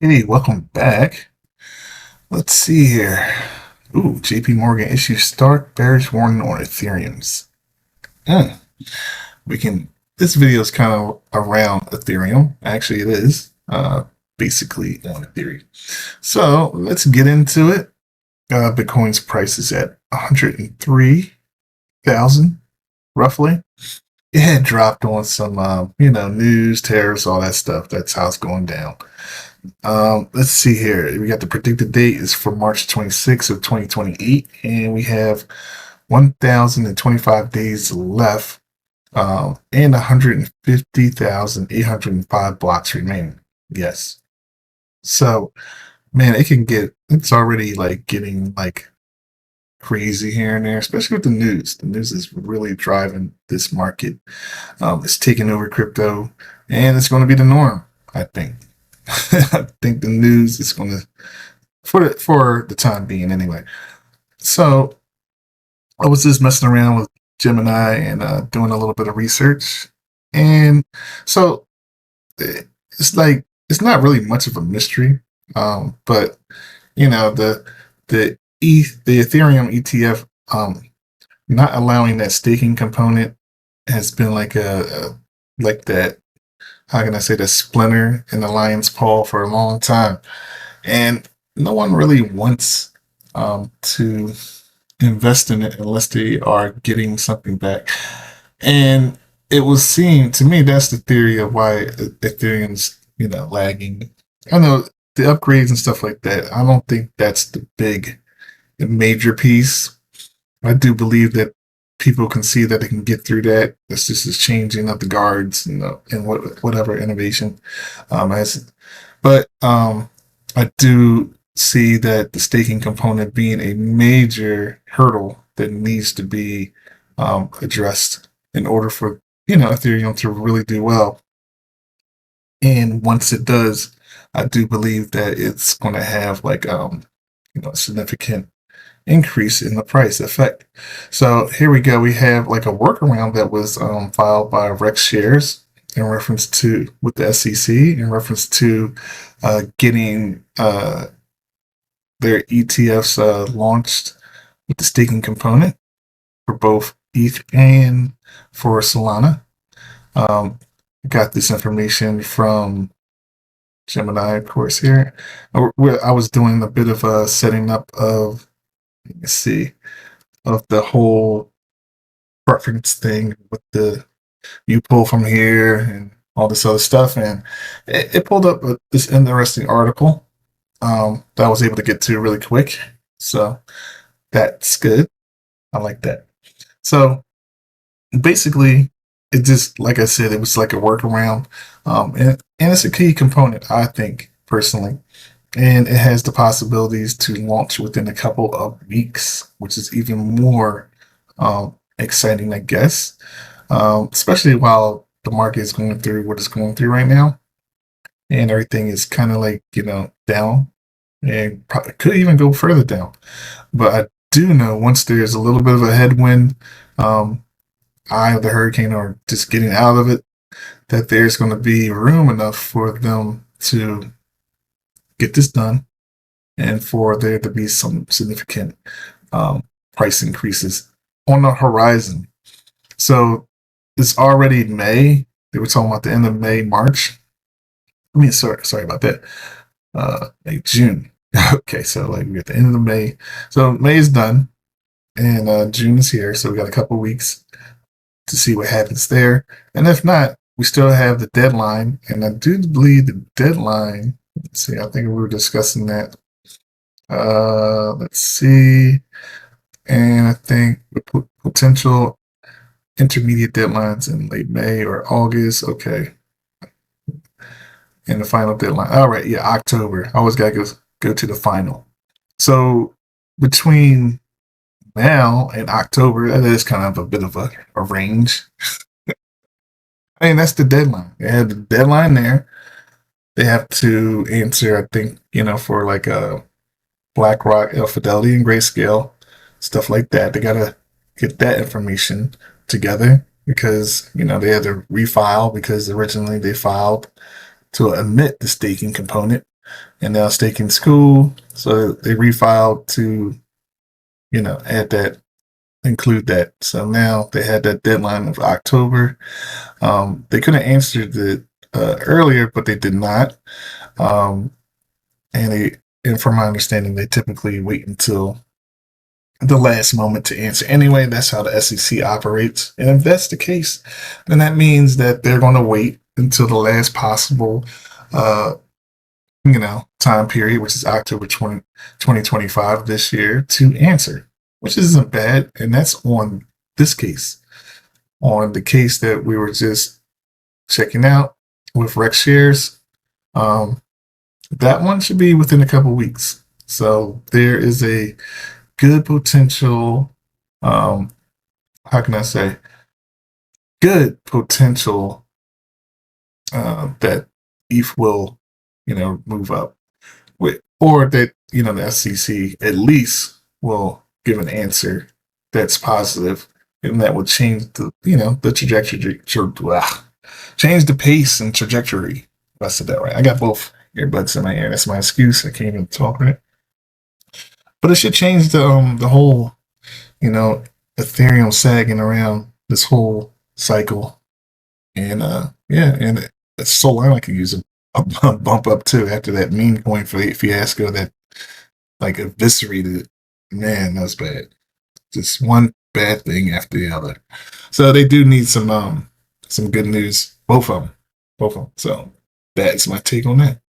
Hey, welcome back. Let's see here. Ooh, JP Morgan issues stark bearish warning on Ethereum's. Hmm. We can. This video is kind of around Ethereum. Actually, it is. Basically on Ethereum. So let's get into it. Bitcoin's price is at 103,000 roughly. It had dropped on some, news, tariffs, all that stuff. That's how it's going down. Let's see here. We got the predicted date is for March 26th of 2028, and we have 1,025 days left, and 150,805 blocks remaining. Yes. So, man, it's already like getting like crazy here and there, especially with the news. The news is really driving this market. It's taking over crypto, and it's going to be the norm, I think. I think the news is going to, for the time being anyway. So I was just messing around with Gemini and doing a little bit of research, and so it's like it's not really much of a mystery, but the Ethereum ETF not allowing that staking component has been like like that, how can I say, the splinter in the lion's paw for a long time, and no one really wants to invest in it unless they are getting something back. And it was seen to me, that's the theory of why Ethereum's lagging. I know the upgrades and stuff like that. I don't think that's the major piece. I do believe that people can see that they can get through that. It's just this changing of the guards and whatever innovation has. But I do see that the staking component being a major hurdle that needs to be addressed in order for Ethereum to really do well. And once it does, I do believe that it's going to have like a significant increase in the price effect. So here we go. We have like a workaround that was filed by Rex Shares in reference to with the SEC in reference to getting their ETFs launched with the staking component for both ETH and for Solana. Got this information from Gemini, of course, here. I was doing a bit of a setting up of, let's see, of the whole preference thing with the you pull from here and all this other stuff, and it pulled up this interesting article that I was able to get to really quick. So that's good. I like that. So basically, it just, like I said, it was like a workaround, and it's a key component, I think, personally. And it has the possibilities to launch within a couple of weeks, which is even more exciting, I guess, especially while the market is going through what it's going through right now, and everything is kind of like down, and probably could even go further down. But I do know once there's a little bit of a headwind, eye of the hurricane, or just getting out of it, that there's going to be room enough for them to get this done and for there to be some significant price increases on the horizon. So it's already May. They were talking about the end of May, March. I mean, sorry about that. Like June. Okay, so like we're at the end of May. So May is done, and June is here. So we got a couple weeks to see what happens there. And if not, we still have the deadline. And I do believe the deadline, let's see, I think we were discussing that. Let's see. And I think the potential intermediate deadlines in late May or August. Okay. And the final deadline. All right. Yeah. October. I always got to go to the final. So between now and October, that is kind of a bit of a range. I mean, that's the deadline. They have the deadline there. They have to answer, I think, for like a BlackRock, Fidelity, and Grayscale, stuff like that. They gotta get that information together because they had to refile because originally they filed to omit the staking component. and now staking school. So they refiled to, add that, include that. So now they had that deadline of October. They could have answered it earlier, but they did not. Um, and from my understanding, they typically wait until the last moment to answer. Anyway, that's how the SEC operates. And if that's the case, then that means that they're going to wait until the last possible, uh, time period, which is October 2025 this year, to answer, which isn't bad. And that's on this case. On the case that we were just checking out with Rex shares, that one should be within a couple weeks. So there is a good potential, how can I say, good potential that ETH will, move up with, or that, the SEC at least will give an answer that's positive, and that will change the, the trajectory, change the pace and trajectory. If I said that right. I got both earbuds in my ear. That's my excuse. I can't even talk right. But it should change the whole, Ethereum sagging around this whole cycle. And yeah, and Solana could use a bump up too after that meme coin fiasco that like eviscerated. Man, that was bad. Just one bad thing after the other. So they do need some good news. Both of them. So that's my take on that.